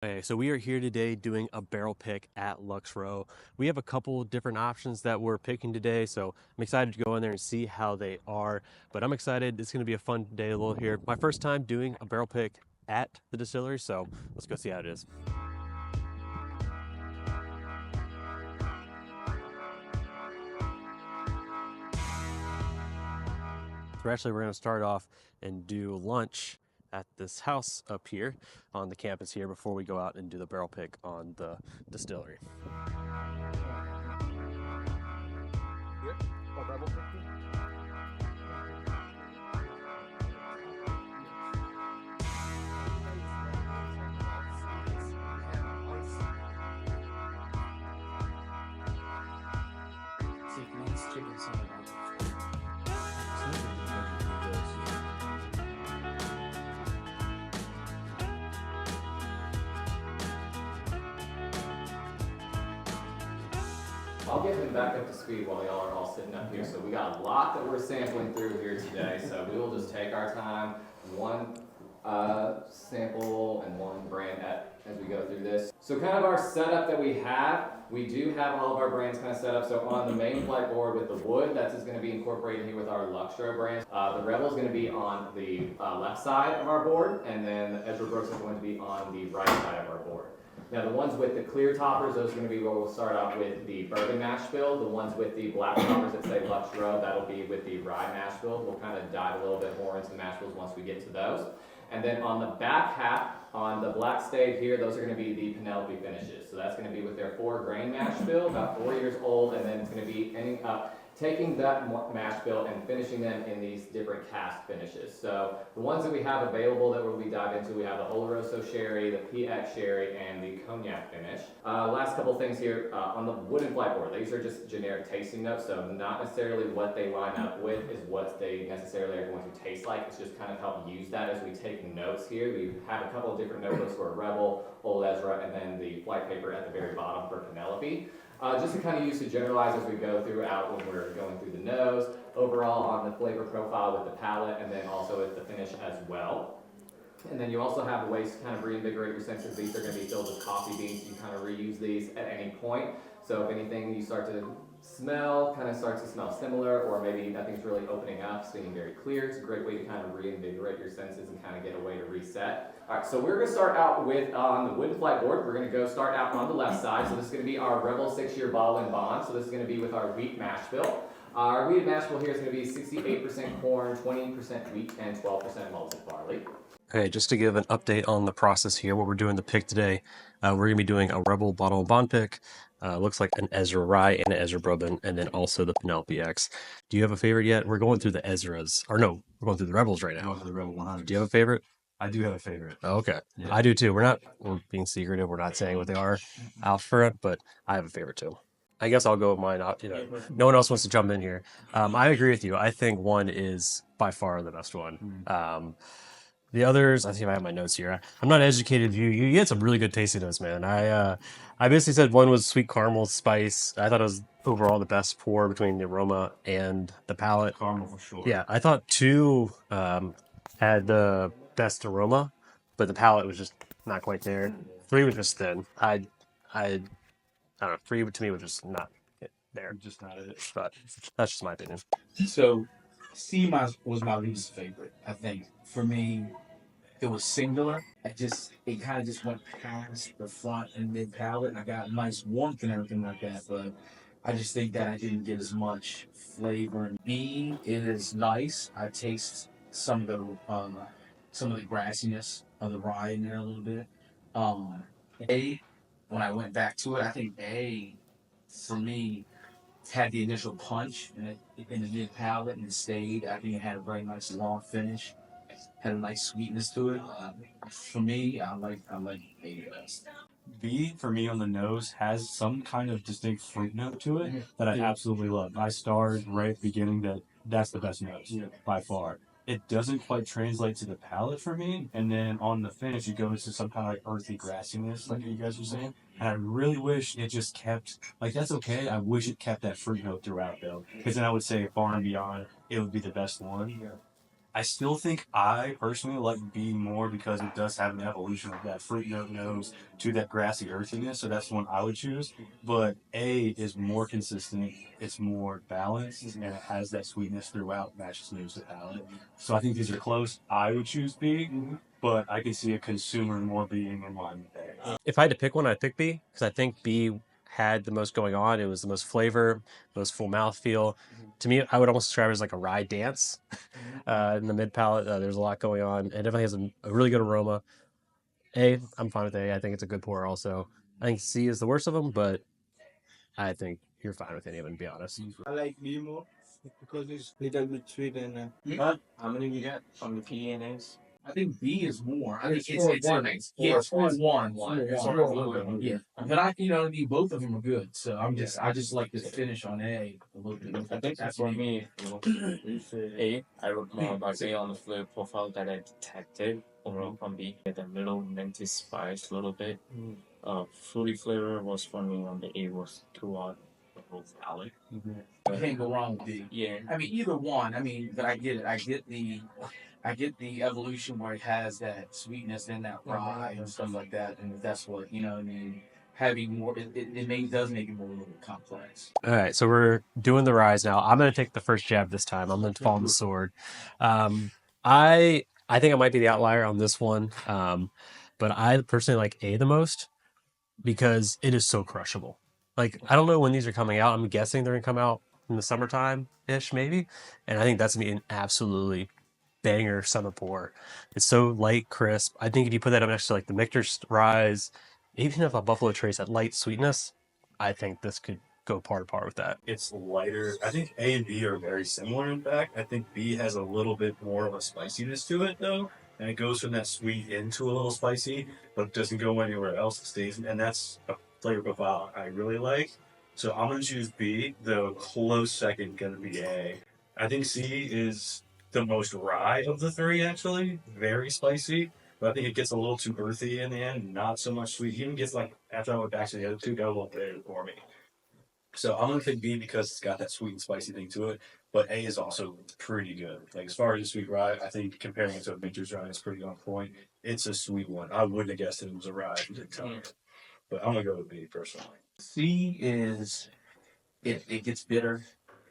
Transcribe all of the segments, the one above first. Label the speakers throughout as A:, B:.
A: Okay, so we are here today doing a barrel pick at Lux Row. We have a couple different options that we're picking today, so I'm excited to go in there and see how they are. But I'm excited. It's going to be a fun day a little here. My first time doing a barrel pick at the distillery, so let's go see how it is. So actually, we're going to start off and do lunch at this house up here on the campus here before we go out and do the barrel pick on the distillery.
B: I'll get him back up to speed while y'all are all sitting up here. So we got a lot that we're sampling through here today. So we will just take our time, one sample and one brand as we go through this. So kind of our setup that we do have all of our brands kind of set up. So on the main flight board with the wood, that's just going to be incorporated here with our Luxtro brand. The Rebel is going to be on the left side of our board, and then the Ezra Brooks is going to be on the right side of our board. Now the ones with the clear toppers, those are going to be where we'll start out with the bourbon mash bill. The ones with the black toppers that say Lux Row, that'll be with the rye mash bill. We'll kind of dive a little bit more into the mash bills once we get to those. And then on the back half, on the black stave here, those are going to be the Penelope finishes. So that's going to be with their 4-grain mash bill, about 4 years old, and then it's going to be ending up taking that mash bill and finishing them in these different cask finishes. So the ones that we have available that we'll be diving into, we have the Oloroso Sherry, the PX Sherry, and the Cognac finish. Last couple things here, on the wooden flight board, these are just generic tasting notes, so not necessarily what they line up with is what they necessarily are going to taste like. It's just kind of help use that as we take notes here. We have a couple of different notebooks for Rebel, Old Ezra, and then the flight paper at the very bottom for Penelope. Just to kind of use to generalize as we go throughout when we're going through the nose, overall on the flavor profile with the palate, and then also with the finish as well. And then you also have ways to kind of reinvigorate your senses. These are going to be filled with coffee beans. You can kind of reuse these at any point. So if anything you start to smell, kind of starts to smell similar, or maybe nothing's really opening up, staying very clear, it's a great way to kind of reinvigorate your senses and kind of get a way to reset. All right, so we're going to start out with, on the wooden flight board, we're going to go start out on the left side. So this is going to be our Rebel 6-year bottle and bond. So this is going to be with our wheat mash bill. Our wheat mash bill here is going to be 68% corn, 20% wheat, and 12% malted barley.
A: Okay, just to give an update on the process here, what we're doing the pick today, we're going to be doing a Rebel bottle and bond pick. Looks like an Ezra Rye and an Ezra Bourbon, and then also the Penelope X. Do you have a favorite yet? We're going through the Ezras. Or no, we're going through the Rebels right now.
C: Going for the Rebel 100.
A: Do you have a favorite?
C: I do have a favorite.
A: Oh, okay.
C: Yeah.
A: I do too. We're being secretive. We're not saying what they are out for it, but I have a favorite too. I guess I'll go with mine. No one else wants to jump in here. I agree with you. I think one is by far the best one. The others, I think I have my notes here. I'm not educated. You get some really good tasting notes, man. I basically said one was sweet caramel spice. I thought it was overall the best pour between the aroma and the palate.
C: Caramel for sure.
A: Yeah, I thought 2 had the best aroma, but the palate was just not quite there. 3 was just thin. I don't know. 3 to me was just not there.
C: Just not it.
A: But that's just my opinion.
D: So, C was my least favorite. I think for me, it was singular. It kind of just went past the front and mid palate. I got nice warmth and everything like that, but I just think that I didn't get as much flavor. B, it is nice. I taste some of the grassiness of the rye in there a little bit. A, when I went back to it, I think A, for me, had the initial punch in the mid palate and it stayed. I think it had a very nice long finish, had a nice sweetness to it. For me, I like A the best.
C: B, for me on the nose, has some kind of distinct fruit note to it that I absolutely love. I starred right at the beginning that's the best nose by far. It doesn't quite translate to the palate for me, and then on the finish, it goes to some kind of like earthy grassiness, like you guys were saying. And I really wish it just kept, like that's okay, I wish it kept that fruit note throughout though, because then I would say far and beyond, it would be the best one. I still think I personally like B more because it does have an evolution of that fruit note nose to that grassy earthiness. So that's the one I would choose. But A is more consistent, it's more balanced, and it has that sweetness throughout, matches nose to palate. So I think these are close. I would choose B, but I can see a consumer more being in line with A.
A: If I had to pick one, I'd pick B because I think B had the most going on. It was the most flavor, most full mouth feel. To me, I would almost describe it as like a rye dance in the mid palate. There's a lot going on. It definitely has a really good aroma. A, I'm fine with A. I think it's a good pour also. I think C is the worst of them, but I think you're fine with any of them, to be honest.
E: I like B more because it's little bit sweet and
F: How many you got on the PNAs?
D: I think B is more. I think
B: It's 4-1.
D: it's 4-1.
B: It's
D: 4-1. Yeah, but I mean, both of them are good. So I just like this finish on A a little bit.
F: I think
D: That's
F: for
D: me.
F: me, A, I wrote more about A on the flavor profile that I detected overall from B. The middle minty spice a little bit. Fruity flavor was for me on the A was throughout the whole palate.
D: You can't go wrong with B.
F: Yeah.
D: I mean, either one. I mean, but I get it. I get the evolution where it has that sweetness and that rye and stuff like that, and that's what I mean. Having more, does make it more a little bit complex.
A: All right, so we're doing the rise now. I'm going to take the first jab this time. I'm going to fall on the sword. I think I might be the outlier on this one, but I personally like A the most because it is so crushable. Like, I don't know when these are coming out. I'm guessing they're going to come out in the summertime-ish, maybe. And I think that's going to be an absolutely banger summer pour. It's so light, crisp. I think if you put that up next to like the Michter's Rise, even if a Buffalo Trace, that light sweetness, I think this could go par to par with that.
C: It's lighter. I think A and B are very similar, in fact. I think B has a little bit more of a spiciness to it, though. And it goes from that sweet into a little spicy, but it doesn't go anywhere else. It stays, and that's a flavor profile I really like. So I'm going to choose B. The close second going to be A. I think C is the most rye of the three, actually. Very spicy. But I think it gets a little too earthy in the end, not so much sweet. It even gets like, after I went back to the other two, got a little bitter for me. So I'm gonna pick B because it's got that sweet and spicy thing to it. But A is also pretty good. Like as far as the sweet rye, I think comparing it to a Michter's rye is pretty on point. It's a sweet one. I wouldn't have guessed it was a rye if you didn't tell me. But I'm gonna go with B personally.
D: C is it gets bitter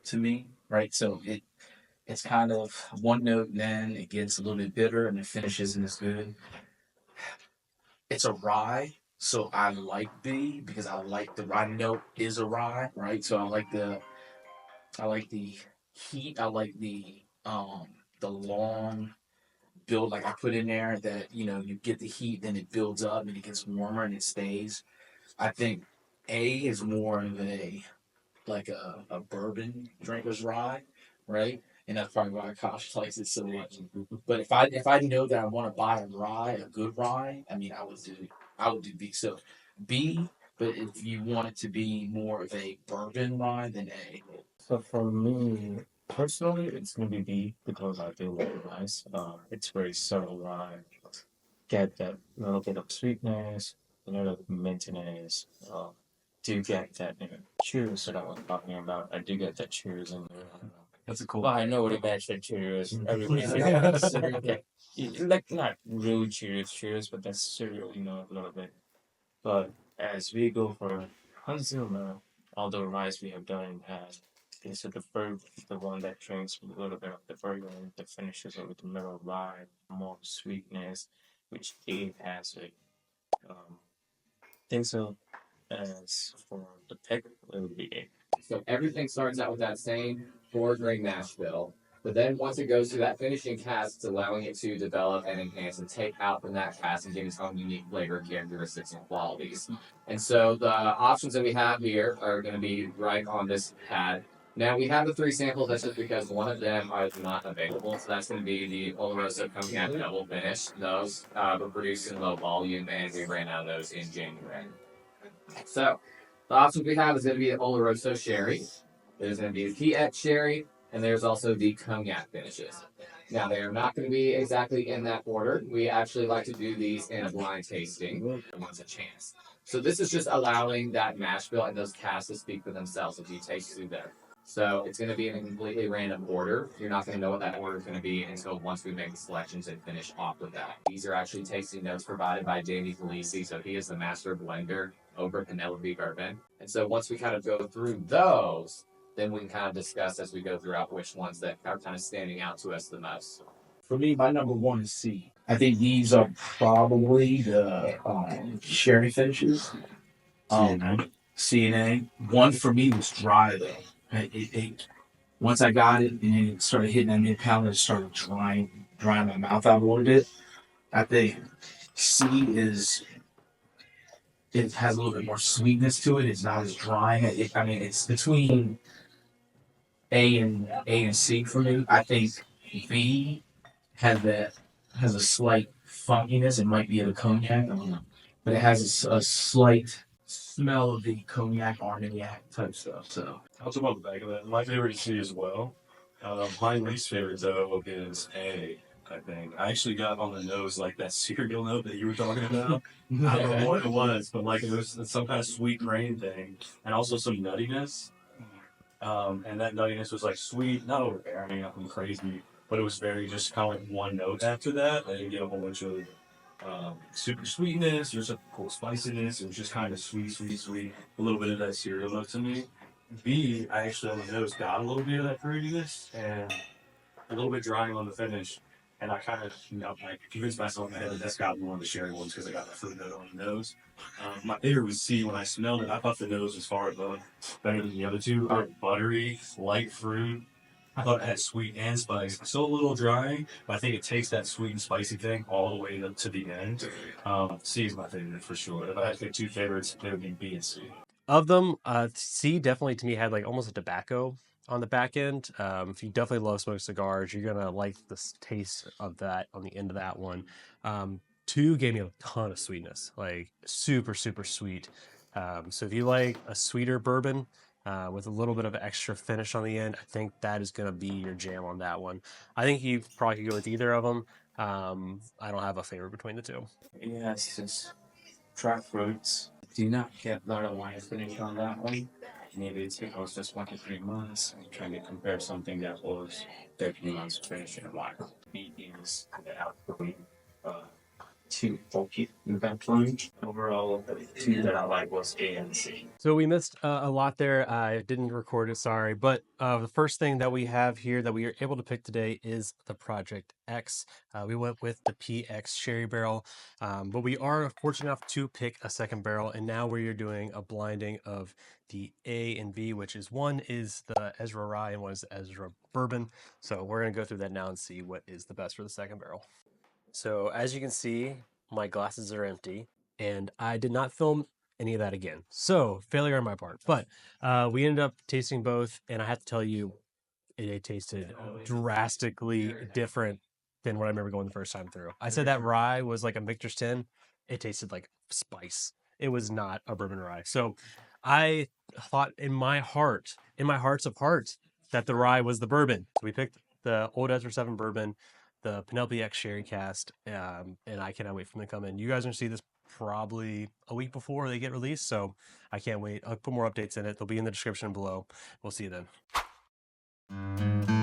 D: to me, right? So it's kind of one note, and then it gets a little bit bitter, and the finish isn't as good. It's a rye, so I like B because I like the rye note is a rye, right? So I like the heat. I like the long build like I put in there that you get the heat, then it builds up and it gets warmer and it stays. I think A is more of a bourbon drinker's rye, right? And that's probably why Kosh likes it so much. But if I know that I want to buy a good rye, I mean I would do B. So B, but if you want it to be more of a bourbon rye, then A.
F: So for me, personally, it's gonna be B because I do like it nice. It's very subtle rye. Get that little bit of sweetness, a little mintiness. Do get that cheers that I was talking about. I do get that cheers in there.
C: That's a cool.
F: Well, I know what a match that cheers. Everybody, like not real cheers, but that's cereal, a little bit. But as we go for consumer, all the rice we have done in the past, is the one that drinks with a little bit of the bourbon, that finishes it with the middle rye, more sweetness, which it has a think so. As for the pick, it would be A.
B: So everything starts out with that same 4-grain mash bill, but then once it goes through that finishing cask, it's allowing it to develop and enhance and take out from that cask and give its own unique flavor, characteristics, and qualities. And so the options that we have here are going to be right on this pad. Now we have the 3 samples. That's just because one of them is not available. So that's going to be the Oloroso Cognac Double Finish. Those were produced in low volume, and we ran out of those in January. So the options we have is going to be the Oloroso Sherry. There's going to be the PX Sherry, and there's also the Cognac finishes. Now, they are not going to be exactly in that order. We actually like to do these in a blind tasting. Everyone's a chance. So this is just allowing that mash bill and those casks to speak for themselves as you taste through them. So it's going to be in a completely random order. You're not going to know what that order is going to be until once we make the selections and finish off with that. These are actually tasting notes provided by Jamie Felici. So he is the master blender over Penelope Bourbon. And so once we kind of go through those, then we can kind of discuss as we go throughout which ones that are kind of standing out to us the most.
D: For me, my number one is C. I think these are probably the sherry finishes. CNA. One for me was dry though. Once I got it and it started hitting that mid palate, it started drying my mouth out a little bit. I think C is it has a little bit more sweetness to it. It's not as dry. I mean, it's between A and C for me. I think B has a slight funkiness. It might be the cognac, I don't know, but it has a slight smell of the cognac, Armagnac type stuff. So
C: I'll talk about the back of that. My favorite is C as well. My least favorite though is A. I think I actually got on the nose like that cereal note that you were talking about. I don't know what it was, but like it was some kind of sweet grain thing, and also some nuttiness. And that nuttiness was like sweet, not overbearing, nothing crazy, but it was very just kind of like one note after that. I didn't get a whole bunch of super sweetness or some cool spiciness. It was just kind of sweet. A little bit of that cereal note to me. B, I actually on the nose got a little bit of that fruitiness and a little bit drying on the finish. And I kind of, I convinced myself in my head that that's got to be one of the sherry ones because I got that fruit note on the nose. My favorite was C. When I smelled it, I thought the nose was far above, better than the other two. Buttery, light fruit. I thought it had sweet and spice. Still a little dry, but I think it takes that sweet and spicy thing all the way to the end. C is my favorite for sure. If I had to pick two favorites, they would be B and C.
A: Of them, C definitely to me had like almost a tobacco on the back end. If you definitely love smoked cigars, you're gonna like the taste of that on the end of that one. Two gave me a ton of sweetness, like super sweet. So if you like a sweeter bourbon with a little bit of extra finish on the end, I think that is gonna be your jam on that one. I think you probably could go with either of them. I don't have a favorite between the two.
F: Yes, it's dry fruits. Do not get a lot of wine finish on that one. Maybe it's because just 1 to 3 months. I'm trying to compare something that was 13 months finish in wine. B is the outgoing uh, two bulky in that line. Overall, the two that I like was A and C.
A: So we missed a lot there. I didn't record it, sorry. But the first thing that we have here that we are able to pick today is the Project X. We went with the PX Sherry Barrel, but we are fortunate enough to pick a second barrel. And now we are doing a blinding of the A and B, which is one is the Ezra Rye and one is the Ezra Bourbon. So we're going to go through that now and see what is the best for the second barrel. So as you can see, my glasses are empty and I did not film any of that again. So failure on my part, but we ended up tasting both and I have to tell you, it tasted drastically different than what I remember going the first time through. I said that rye was like a Victor's 10. It tasted like spice. It was not a bourbon rye. So I thought in my hearts of hearts, that the rye was the bourbon. So we picked the old Ezra 7 bourbon, the Penelope X Sherry cast, and I cannot wait for them to come in. You guys are going to see this probably a week before they get released, so I can't wait. I'll put more updates in it. They'll be in the description below. We'll see you then.